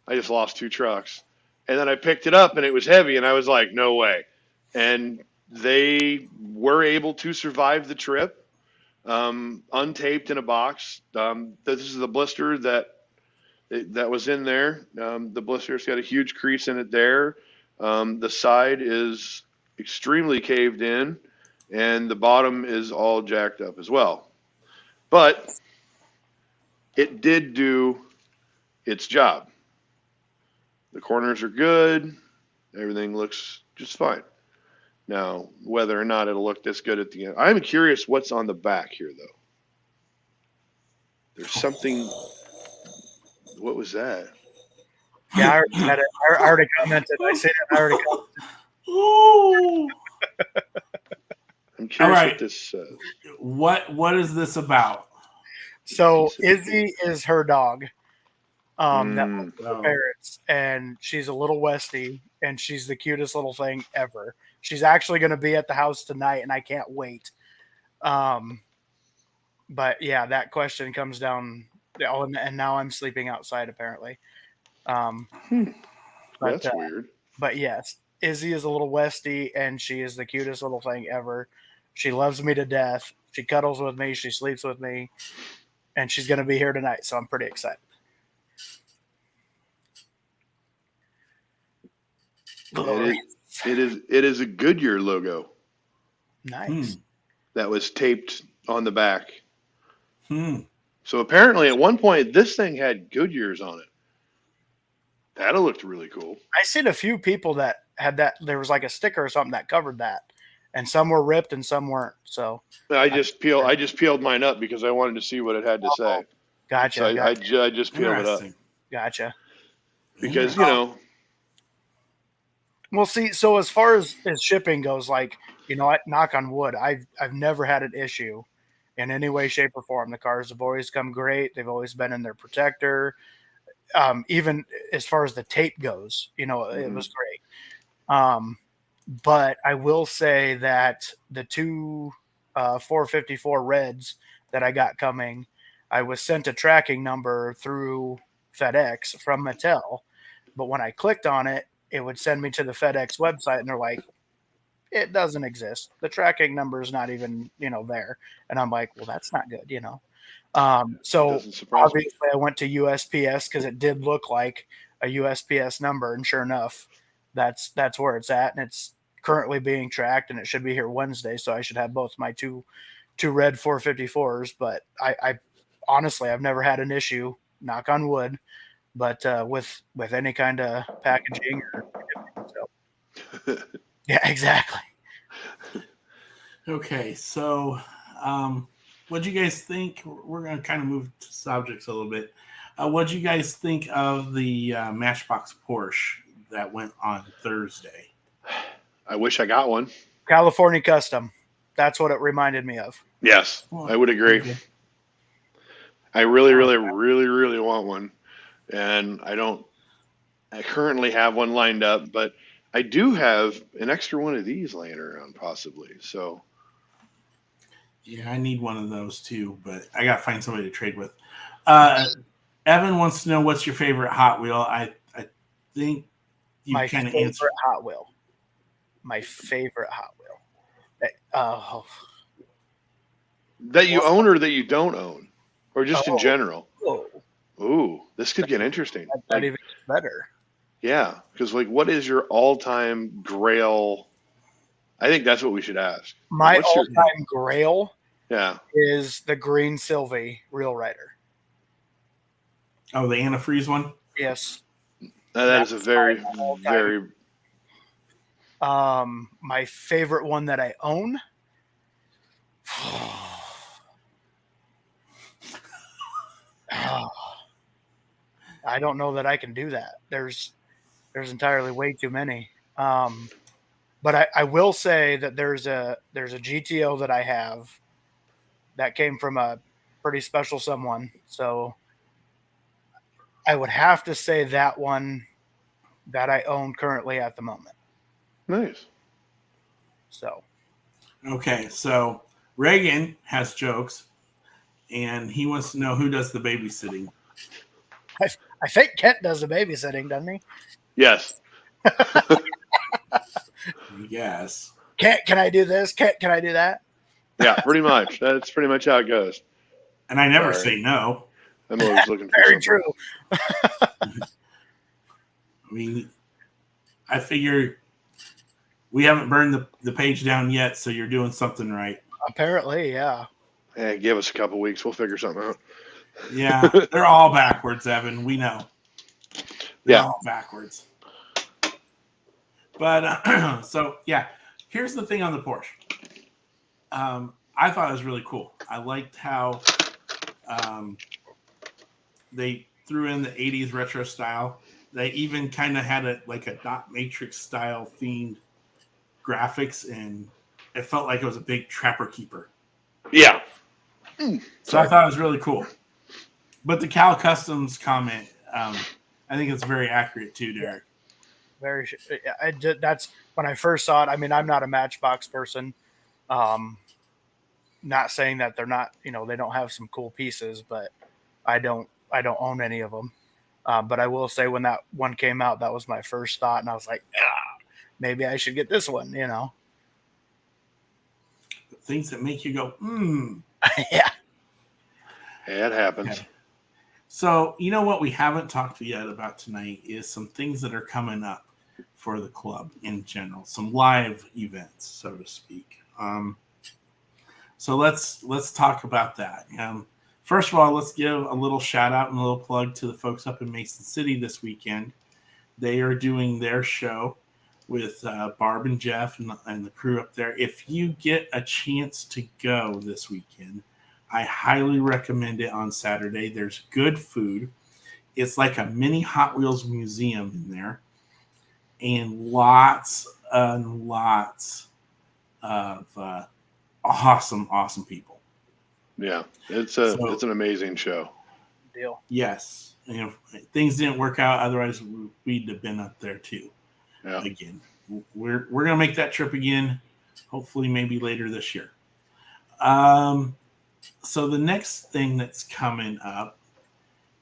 Speaker 2: I just lost 2 trucks. And then I picked it up, and it was heavy, and I was like, no way. And they were able to survive the trip, untaped in a box. This is the blister that was in there. The blister's got a huge crease in it there. The side is extremely caved in, and the bottom is all jacked up as well. But it did do its job. The corners are good. Everything looks just fine. Now, whether or not it'll look this good at the end, I'm curious what's on the back here, though. There's something. What was that?
Speaker 3: Yeah, I already said it. I already commented. I said it. I already commented.
Speaker 1: Ooh.
Speaker 2: I'm curious
Speaker 1: All right.
Speaker 2: what this says.
Speaker 1: What is this about?
Speaker 3: So Izzy is her dog. That
Speaker 2: Mm.
Speaker 3: was her parents, and she's a little Westie, and she's the cutest little thing ever. She's actually going to be at the house tonight, and I can't wait. But yeah, that question comes down. Oh, and now I'm sleeping outside apparently.
Speaker 2: That's weird.
Speaker 3: But yes, Izzy is a little Westie, and she is the cutest little thing ever. She loves me to death. She cuddles with me. She sleeps with me, and she's going to be here tonight. So I'm pretty excited.
Speaker 2: It is a Goodyear logo
Speaker 3: Nice.
Speaker 2: that was taped on the back.
Speaker 1: So
Speaker 2: apparently at one point this thing had Goodyears on it. That looked really cool.
Speaker 3: I seen a few people that had that. There was like a sticker or something that covered that, and some were ripped and some weren't. So
Speaker 2: I just peeled mine up because I wanted to see what it had to say.
Speaker 3: Gotcha.
Speaker 2: So
Speaker 3: gotcha.
Speaker 2: I just peeled it up
Speaker 3: Gotcha.
Speaker 2: because
Speaker 3: Well, see, so as far as shipping goes, like, knock on wood, I've never had an issue in any way, shape, or form. The cars have always come great. They've always been in their protector. Even as far as the tape goes, it was great. But I will say that the two 454 Reds that I got coming, I was sent a tracking number through FedEx from Mattel. But when I clicked on it, it would send me to the FedEx website, and they're like, it doesn't exist. The tracking number is not even, there. And I'm like, well, that's not good, So obviously I went to USPS because it did look like a USPS number. And sure enough, that's where it's at. And it's currently being tracked, and it should be here Wednesday. So I should have both my two red 454s. But I honestly, I've never had an issue, knock on wood, but with any kind of packaging or so. Yeah, exactly.
Speaker 1: Okay, so what do you guys think? We're going to kind of move to subjects a little bit. What do you guys think of the Matchbox Porsche that went on Thursday?
Speaker 2: I wish I got one.
Speaker 3: California Custom. That's what it reminded me of.
Speaker 2: Yes, I would agree. Okay. I really want one. And I currently have one lined up, but I do have an extra one of these laying around possibly. So
Speaker 1: yeah, I need one of those too, but I got to find somebody to trade with. Evan wants to know what's your favorite Hot Wheel. I think you kind of answered
Speaker 3: Hot Wheel. My favorite Hot Wheel.
Speaker 2: That you own or that you don't own, or just in general.
Speaker 3: Oh.
Speaker 2: Ooh, this could get interesting.
Speaker 3: That even better.
Speaker 2: Yeah, because what is your all-time Grail? I think that's what we should ask.
Speaker 3: My all-time Grail,
Speaker 2: is
Speaker 3: the green Sylvie Real Rider.
Speaker 1: Oh, the antifreeze one.
Speaker 3: Yes,
Speaker 2: that is a very.
Speaker 3: My favorite one that I own. I don't know that I can do that. There's entirely way too many. But I will say that there's a GTO that I have that came from a pretty special someone. So I would have to say that one that I own currently at the moment.
Speaker 2: Nice.
Speaker 3: So.
Speaker 1: Okay, so Reagan has jokes, and he wants to know who does the babysitting.
Speaker 3: I think Kent does the babysitting, doesn't he?
Speaker 2: Yes.
Speaker 1: Yes.
Speaker 3: Kent, can I do this? Kent, can I do that?
Speaker 2: Yeah, pretty much. That's pretty much how it goes.
Speaker 1: And I never say no.
Speaker 2: I'm always looking for
Speaker 3: Very true.
Speaker 1: I mean, I figure We haven't burned the page down yet, so you're doing something right.
Speaker 3: Apparently, yeah.
Speaker 2: Hey, give us a couple weeks. We'll figure something out.
Speaker 1: Yeah, they're all backwards, Evan. We know. They're
Speaker 2: Yeah.
Speaker 1: all backwards. But so yeah, here's the thing on the Porsche. I thought it was really cool. I liked how they threw in the 80s retro style. They even kind of had a dot matrix style themed graphics, and it felt like it was a big Trapper Keeper.
Speaker 2: Yeah.
Speaker 1: So I thought it was really cool. But the Cal Customs comment, I think it's very accurate too, Derek.
Speaker 3: Very. That's when I first saw it. I mean, I'm not a Matchbox person. Not saying that they're not, they don't have some cool pieces, but I don't own any of them. But I will say when that one came out, that was my first thought, and I was like, maybe I should get this one.
Speaker 1: Things that make you go,
Speaker 3: Yeah.
Speaker 2: It happens.
Speaker 1: Okay. So, you know what we haven't talked yet about tonight is some things that are coming up for the club in general, some live events, so to speak. So let's talk about that. First of all, let's give a little shout out and a little plug to the folks up in Mason City this weekend. They are doing their show with Barb and Jeff and the crew up there. If you get a chance to go this weekend, I highly recommend it on Saturday. There's good food. It's like a mini Hot Wheels museum in there, and lots and lots of awesome people.
Speaker 2: Yeah, it's an amazing show.
Speaker 3: Deal.
Speaker 1: Yes, things didn't work out. Otherwise, we'd have been up there too.
Speaker 2: Yeah.
Speaker 1: Again, we're gonna make that trip again. Hopefully, maybe later this year. So the next thing that's coming up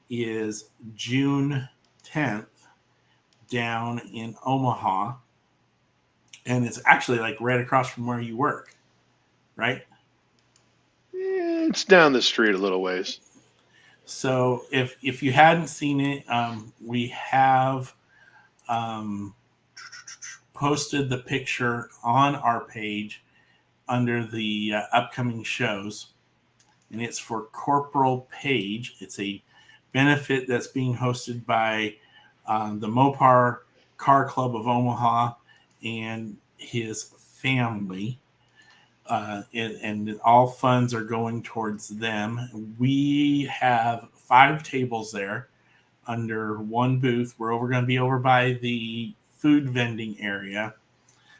Speaker 1: is June 10th down in Omaha. And it's actually like right across from where you work, right?
Speaker 2: It's down the street a little ways.
Speaker 1: So if you hadn't seen it, we have posted the picture on our page under the upcoming shows. And it's for Corporal Page. It's a benefit that's being hosted by the Mopar Car Club of Omaha and his family. And all funds are going towards them. We have 5 tables there under one booth. We're going to be over by the food vending area.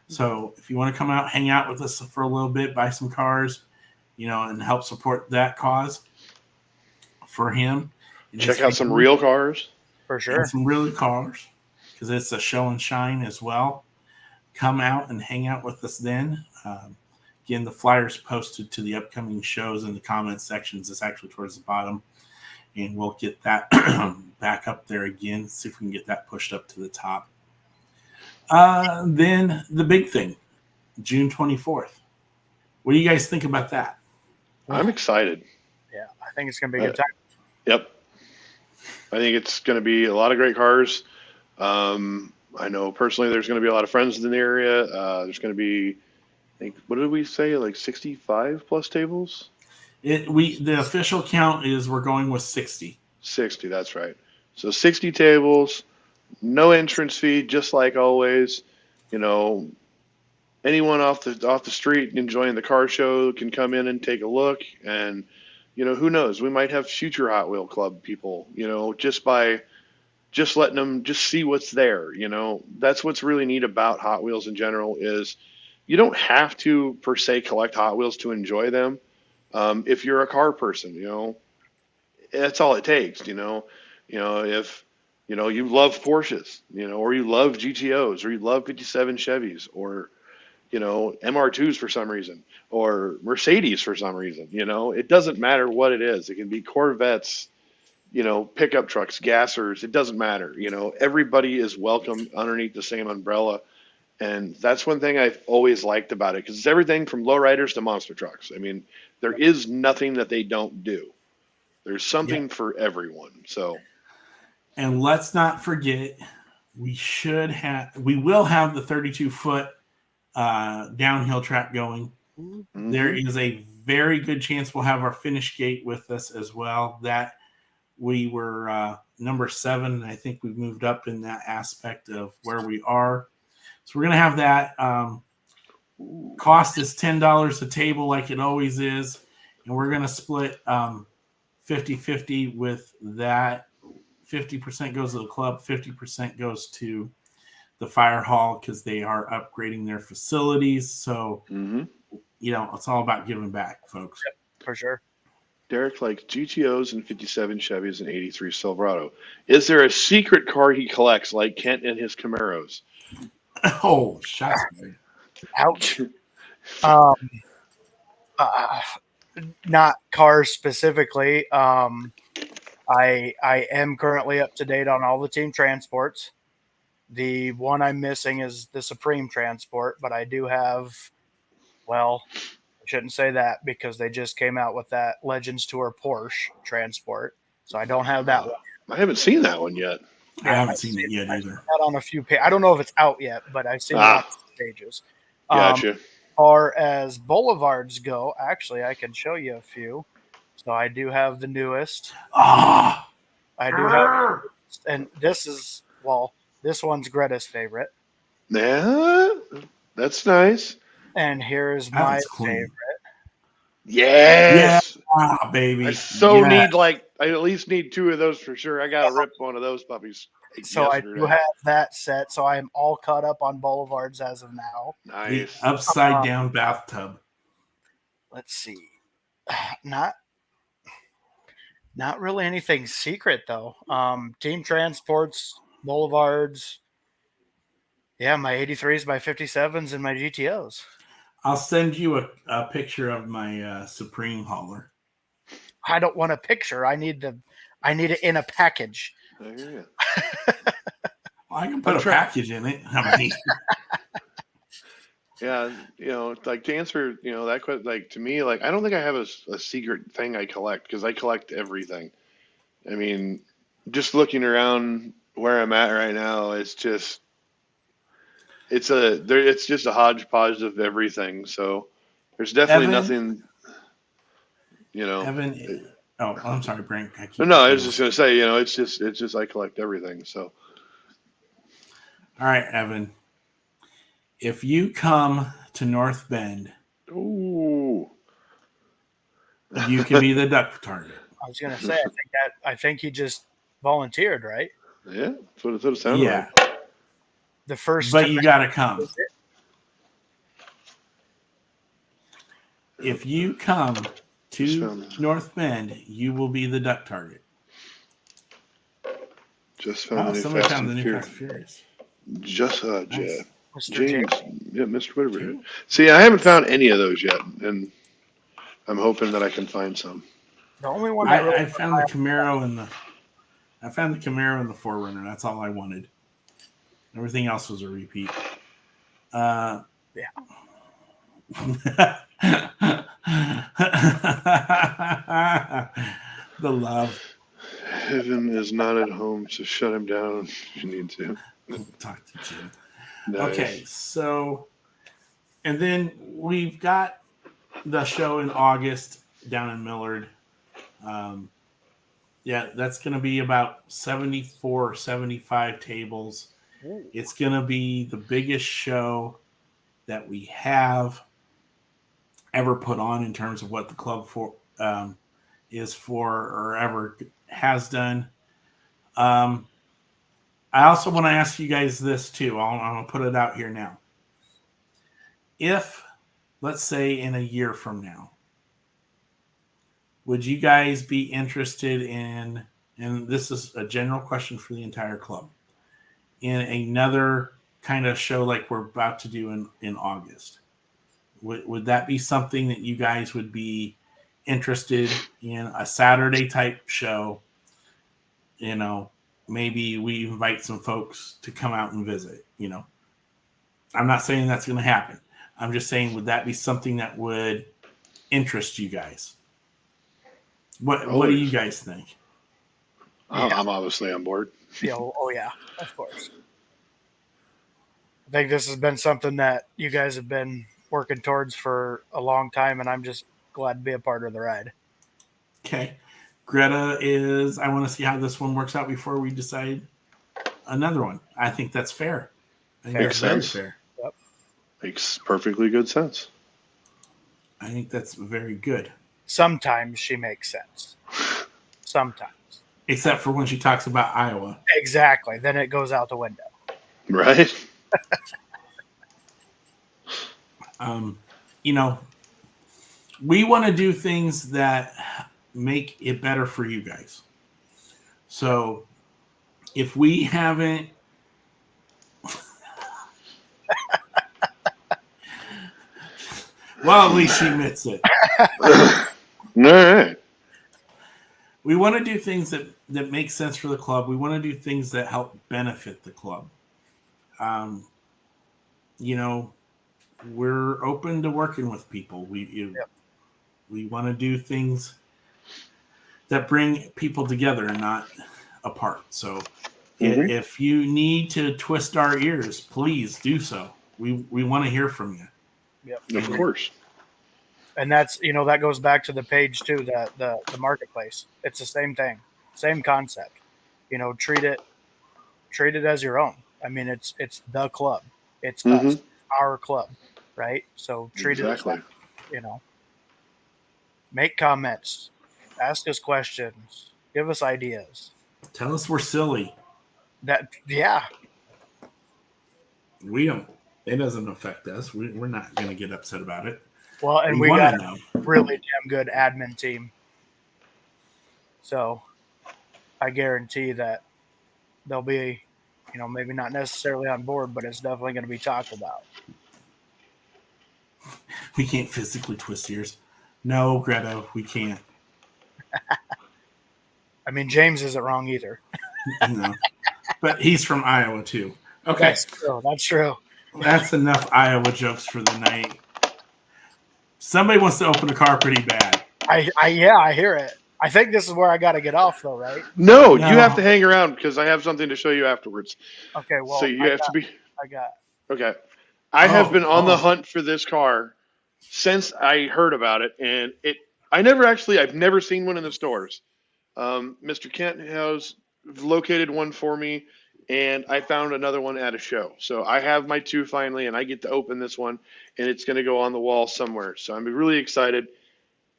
Speaker 1: So if you want to come out, hang out with us for a little bit, buy some cars, and help support that cause for him.
Speaker 2: Check out some real cars.
Speaker 3: For sure.
Speaker 1: And some real cars, because it's a show and shine as well. Come out and hang out with us then. Again, the flyer's posted to the upcoming shows in the comments sections. It's actually towards the bottom. And we'll get that back up there again, see if we can get that pushed up to the top. Then the big thing, June 24th. What do you guys think about that?
Speaker 2: I'm excited.
Speaker 3: Yeah, I think it's going to be a good time.
Speaker 2: Yep. I think it's going to be a lot of great cars. I know personally there's going to be a lot of friends in the area. There's going to be, I think, what did we say, like 65 plus tables?
Speaker 1: The official count is we're going with 60.
Speaker 2: 60, that's right. So 60 tables, no entrance fee, just like always. Anyone off the street enjoying the car show can come in and take a look, and who knows, we might have future Hot Wheel Club people, just letting them just see what's there. That's what's really neat about Hot Wheels in general is you don't have to per se collect Hot Wheels to enjoy them. If you're a car person, that's all it takes. If you love Porsches, or you love GTOs, or you love 57 Chevys, or MR2s for some reason, or Mercedes for some reason. It doesn't matter what it is. It can be Corvettes, pickup trucks, gassers. It doesn't matter. Everybody is welcome underneath the same umbrella. And that's one thing I've always liked about it, because it's everything from lowriders to monster trucks. I mean, there is nothing that they don't do. There's something for everyone. So,
Speaker 1: and let's not forget, we will have the 32-foot downhill track going.
Speaker 2: Mm-hmm.
Speaker 1: There is a very good chance we'll have our finish gate with us as well. That we were number 7, and I think we've moved up in that aspect of where we are. So we're going to have that. Cost is $10 a table like it always is, and we're going to split 50-50 with that. 50% goes to the club, 50% goes to the fire hall because they are upgrading their facilities. So, it's all about giving back, folks.
Speaker 3: Yep, for sure.
Speaker 2: Derick likes GTOs and 57 Chevys and 83 Silverado. Is there a secret car he collects like Kent and his Camaros?
Speaker 1: Oh, shots fired.
Speaker 3: Ouch. Not cars specifically. I am currently up to date on all the team transports. The one I'm missing is the Supreme transport, but I do have, well, I shouldn't say that because they just came out with that Legends Tour Porsche transport. So I don't have that one.
Speaker 2: I haven't seen that one yet.
Speaker 1: I haven't seen it yet either.
Speaker 3: On a few I don't know if it's out yet, but I've seen it on stages.
Speaker 2: Gotcha.
Speaker 3: As far as boulevards go, actually, I can show you a few. So I do have the newest. I do have, and this is, this one's Greta's favorite.
Speaker 2: Yeah, that's nice.
Speaker 3: And here's my favorite.
Speaker 2: Yes.
Speaker 1: Yeah, baby.
Speaker 2: I need I at least need 2 of those for sure. I got to rip one of those puppies.
Speaker 3: So yesterday. I do have that set. So I'm all caught up on boulevards as of now.
Speaker 2: Nice.
Speaker 1: The upside down bathtub.
Speaker 3: Let's see. Not really anything secret though. Team transports, boulevards. Yeah, my 83s, my 57s, and my GTOs.
Speaker 1: I'll send you a picture of my Supreme hauler.
Speaker 3: I don't want a picture. I need it in a package.
Speaker 2: Well,
Speaker 1: I can put a package in it.
Speaker 2: Yeah, to answer, that question, to me, I don't think I have a secret thing I collect because I collect everything. I mean, just looking around where I'm at right now, it's just a hodgepodge of everything. So there's definitely nothing,
Speaker 1: Evan, I'm sorry, Brent.
Speaker 2: I was just gonna say, it's just I collect everything. So,
Speaker 1: all right, Evan. If you come to North Bend,
Speaker 2: you
Speaker 1: can be the duck target.
Speaker 3: I was gonna say, I think he just volunteered, right?
Speaker 2: Yeah, that's what it sounded like.
Speaker 3: The first,
Speaker 1: but you got to come. If you come to North Bend, you will be the duck target.
Speaker 2: Just found the new Fast and Furious. Just nice. James, Mr. Whitaker. See, I haven't found any of those yet, and I'm hoping that I can find some.
Speaker 3: The only one
Speaker 1: I found the Camaro and the 4Runner. That's all I wanted. Everything else was a repeat.
Speaker 3: Yeah.
Speaker 1: The love.
Speaker 2: Evan is not at home, so shut him down if you need to.
Speaker 1: Talk to Jim.
Speaker 2: Nice.
Speaker 1: Okay, so, and then we've got the show in August down in Millard. That's going to be about 74 or 75 tables. It's going to be the biggest show that we have ever put on in terms of what the club is for or ever has done. I also want to ask you guys this too. I'm going to put it out here now. If, let's say in a year from now, would you guys be interested in, and this is a general question for the entire club, in another kind of show like we're about to do in August? Would that be something that you guys would be interested in, a Saturday type show? Maybe we invite some folks to come out and visit, I'm not saying that's going to happen. I'm just saying, would that be something that would interest you guys? What do you guys think?
Speaker 2: I'm obviously on board.
Speaker 3: Yeah, oh yeah, of course. I think this has been something that you guys have been working towards for a long time, and I'm just glad to be a part of the ride.
Speaker 1: Okay. Greta is, I want to see how this one works out before we decide another one. I think that's fair. I think
Speaker 2: Makes
Speaker 1: that's very
Speaker 2: sense.
Speaker 1: fair.
Speaker 3: Yep.
Speaker 2: Makes perfectly good sense.
Speaker 1: I think that's very good.
Speaker 3: Sometimes she makes sense. Sometimes.
Speaker 1: Except for when she talks about Iowa.
Speaker 3: Exactly. Then it goes out the window.
Speaker 2: Right?
Speaker 1: You know, we want to do things that make it better for you guys. So if we haven't well, at least she admits it.
Speaker 2: All right.
Speaker 1: We want to do things that make sense for the club. We want to do things that help benefit the club. You know, we're open to working with people. We want to do things that bring people together and not apart. So if you need to twist our ears, please do so. We want to hear from you.
Speaker 3: Yep.
Speaker 2: Of course.
Speaker 3: And that's, that goes back to the page too, the marketplace. It's the same thing, same concept. Treat it as your own. I mean, it's the club. It's us, our club, right? So treat it as that, make comments, ask us questions, give us ideas.
Speaker 1: Tell us we're silly. We don't. It doesn't affect us. We're not going to get upset about it.
Speaker 3: Well, and we got a really damn good admin team. So I guarantee that they'll be, maybe not necessarily on board, but it's definitely going to be talked about.
Speaker 1: We can't physically twist ears. No, Greta, we can't.
Speaker 3: I mean, James isn't wrong either.
Speaker 1: No. But he's from Iowa, too. Okay.
Speaker 3: That's true.
Speaker 1: That's enough Iowa jokes for the night. Somebody wants to open a car pretty bad.
Speaker 3: I hear it. I think this is where I got to get off, though, right?
Speaker 2: No, you have to hang around because I have something to show you afterwards.
Speaker 3: Okay, well,
Speaker 2: so you have to be. Okay, I have been on the hunt for this car since I heard about it, and I've never seen one in the stores. Mr. Kent has located one for me, and I found another one at a show. So I have my two finally, and I get to open this one, and it's going to go on the wall somewhere. So I'm really excited.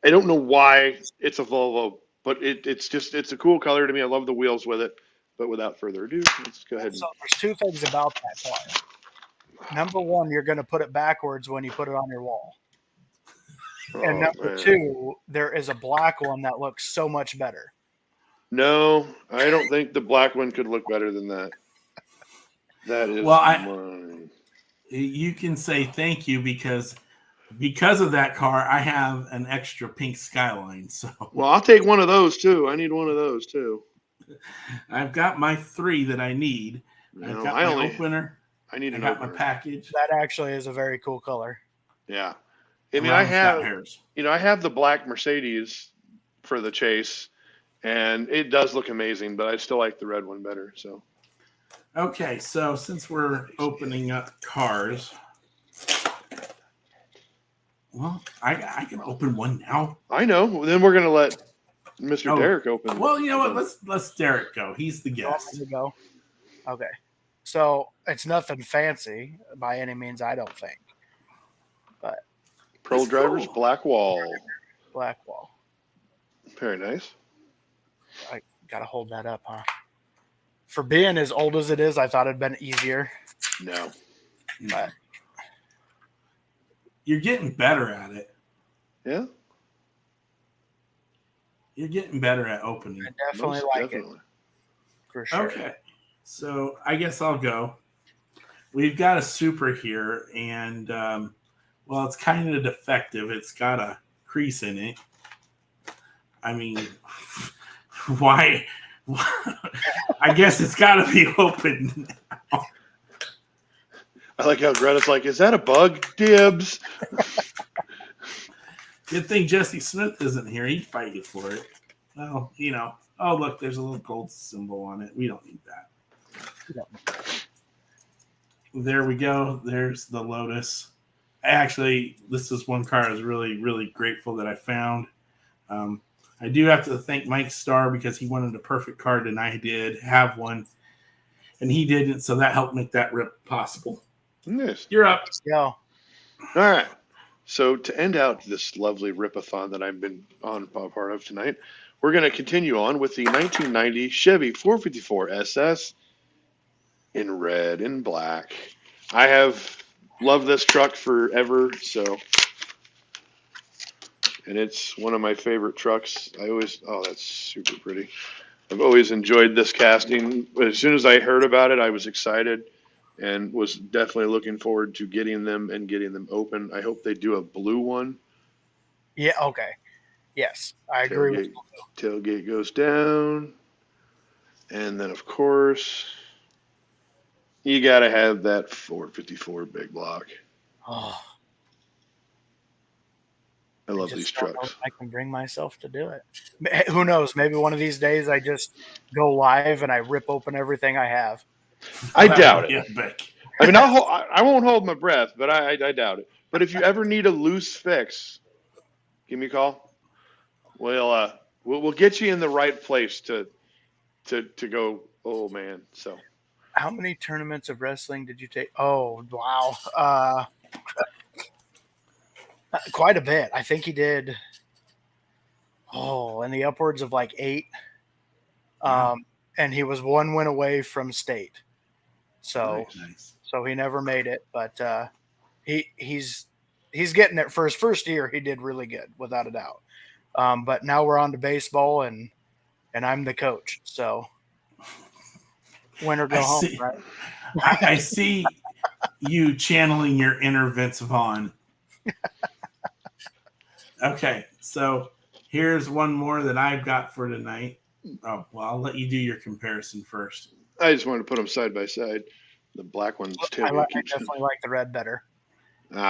Speaker 2: I don't know why it's a Volvo, but it's a cool color to me. I love the wheels with it. But without further ado, let's go ahead.
Speaker 3: So there's two things about that car. Number one, you're going to put it backwards when you put it on your wall. And number two, there is a black one that looks so much better.
Speaker 2: No, I don't think the black one could look better than that. That is mine.
Speaker 1: You can say thank you because of that car, I have an extra pink Skyline. So
Speaker 2: well, I'll take one of those too. I need one of those too.
Speaker 1: I've got my three that I need. I've got my opener. I got my package.
Speaker 3: That actually is a very cool color.
Speaker 2: Yeah. I mean, I have the black Mercedes for the chase, and it does look amazing, but I still like the red one better. So,
Speaker 1: okay, so since we're opening up cars, well, I can open one now.
Speaker 2: I know. Then we're gonna let Mr. Derick open.
Speaker 1: Well, you know what? Let's Derick go. He's the guest.
Speaker 3: Go. Okay. So it's nothing fancy by any means, I don't think. But
Speaker 2: Pro Drivers cool. Black Wall. Very nice.
Speaker 3: I gotta hold that up, huh? For being as old as it is, I thought it'd been easier.
Speaker 2: No.
Speaker 3: But
Speaker 1: you're getting better at it.
Speaker 2: Yeah.
Speaker 1: You're getting better at opening.
Speaker 3: I definitely like it. For sure.
Speaker 1: Okay. So I guess I'll go. We've got a Super here, and well, it's kind of defective. It's got a crease in it. I mean, why? I guess it's got to be open now.
Speaker 2: I like how Greta's like, is that a bug? Dibs.
Speaker 1: Good thing Jesse Smith isn't here. He'd fight you for it. Well, oh, look, there's a little gold symbol on it. We don't need that. there we go. There's the Lotus. Actually, this is one car I was really, really grateful that I found. I do have to thank Mike Starr because he wanted a perfect card, and I did have one, and he didn't, so that helped make that rip possible.
Speaker 2: Yes.
Speaker 1: You're up.
Speaker 3: Go.
Speaker 2: All right. So to end out this lovely rip-a-thon that I've been on a part of tonight, we're going to continue on with the 1990 Chevy 454 SS in red and black. I have loved this truck forever, and it's one of my favorite trucks. That's super pretty. I've always enjoyed this casting. As soon as I heard about it, I was excited and was definitely looking forward to getting them and getting them open. I hope they do a blue one.
Speaker 3: Yeah. Okay. Yes, I agree with you.
Speaker 2: Tailgate goes down. And then, of course, you got to have that 454 big block.
Speaker 3: Oh,
Speaker 2: I love these
Speaker 3: just don't know
Speaker 2: trucks.
Speaker 3: if I can bring myself to do it. Who knows? Maybe one of these days I just go live and I rip open everything I have.
Speaker 2: I doubt it.
Speaker 1: Yeah, Beck.
Speaker 2: I mean, I won't hold my breath, but I doubt it. But if you ever need a loose fix, give me a call. We'll get you in the right place to go. Oh man, so
Speaker 3: How many tournaments of wrestling did you take? Oh wow, quite a bit. I think he did. Oh, in the upwards of like 8.
Speaker 1: Wow.
Speaker 3: And he was 1 win away from state. So
Speaker 1: Nice.
Speaker 3: so he never made it, but he's getting it for his first year. He did really good, without a doubt. But now we're on to baseball, and I'm the coach. So win or go home, right?
Speaker 1: I see you channeling your inner Vince Vaughn. Okay, so here's one more that I've got for tonight. Oh, well, I'll let you do your comparison first.
Speaker 2: I just wanted to put them side by side. The black one's
Speaker 3: I
Speaker 2: tailgate keeps.
Speaker 3: definitely like the red better.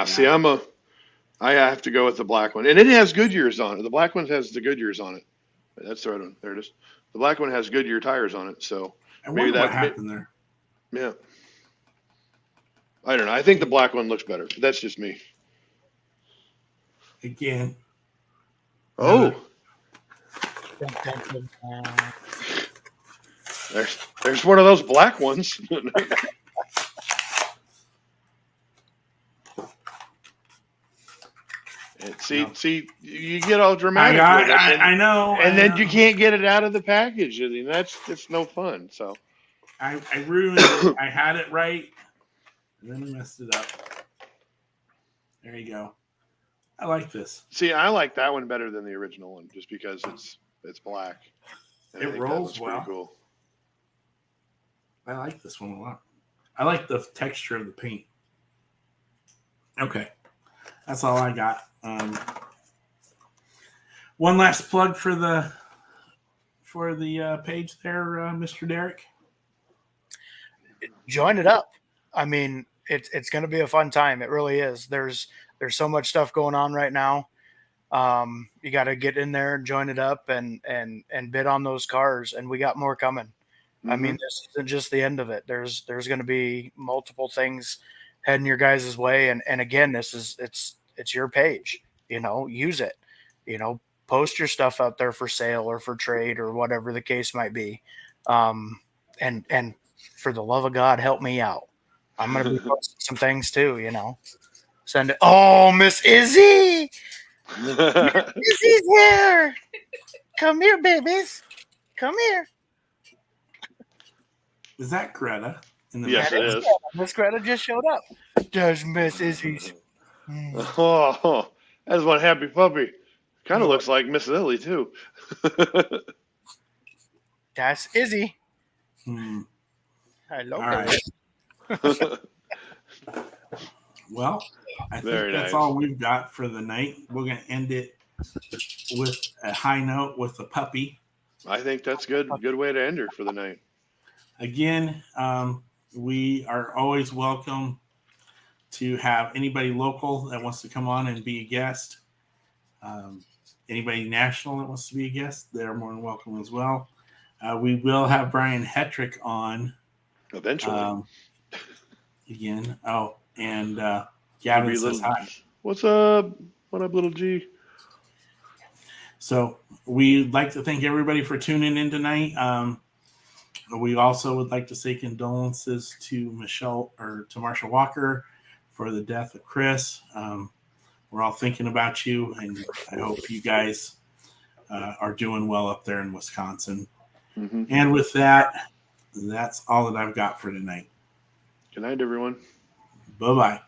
Speaker 2: See, I have to go with the black one, and it has Goodyears on it. The black one has the Goodyears on it. That's the right one. There it is. The black one has Goodyear tires on it, so
Speaker 1: I
Speaker 2: maybe
Speaker 1: wonder what happened there.
Speaker 2: Yeah. I don't know. I think the black one looks better. That's just me.
Speaker 1: Again.
Speaker 2: Oh,
Speaker 3: Uh,
Speaker 2: there's one of those black ones. And see, you get all dramatic with it,
Speaker 1: I know.
Speaker 2: and then you can't get it out of the package. I mean, that's just no fun. So
Speaker 1: I ruined it. I had it right, and then I messed it up. There you go. I like this.
Speaker 2: see, I like that one better than the original one, just because it's black. And I
Speaker 1: It
Speaker 2: think that
Speaker 1: rolls
Speaker 2: one's pretty
Speaker 1: well.
Speaker 2: cool.
Speaker 1: I like this one a lot. I like the texture of the paint. Okay, that's all I got. One last plug for the page there, Mr. Derick.
Speaker 3: join it up. I mean, it's going to be a fun time. It really is. There's so much stuff going on right now. You got to get in there and join it up and bid on those cars. And we got more coming.
Speaker 2: Mm-hmm.
Speaker 3: I mean, this isn't just the end of it. There's going to be multiple things heading your guys' way. And again, it's your page, use it, post your stuff out there for sale or for trade or whatever the case might be. And for the love of God, help me out. I'm going to be posting some things too, send it. Oh, Miss Izzy. Izzy's here. Come here, babies. Come here.
Speaker 1: Is that Greta?
Speaker 2: Yes, it is.
Speaker 3: Miss Greta just showed up. There's Miss Izzy's.
Speaker 2: Oh, that's one happy puppy. Kind of looks like Miss Lily too.
Speaker 3: That's Izzy.
Speaker 1: All
Speaker 3: Hello.
Speaker 1: right. Well, I think
Speaker 2: Very
Speaker 1: that's
Speaker 2: nice.
Speaker 1: all we've got for the night. We're going to end it with a high note with a puppy.
Speaker 2: I think that's good. Good way to end her for the night.
Speaker 1: Again, we are always welcome to have anybody local that wants to come on and be a guest. Anybody national that wants to be a guest, they're more than welcome as well. We will have Brian Hetrick on.
Speaker 2: Eventually.
Speaker 1: again. Oh, and
Speaker 2: Maybe
Speaker 1: Gavin says hi.
Speaker 2: What's up? What up, little G?
Speaker 1: So we'd like to thank everybody for tuning in tonight. We also would like to say condolences to Marsha Walker for the death of Chris. We're all thinking about you, and I hope you guys are doing well up there in Wisconsin.
Speaker 2: Mm-hmm.
Speaker 1: And with that, that's all that I've got for tonight.
Speaker 2: Good night, everyone.
Speaker 1: Bye-bye.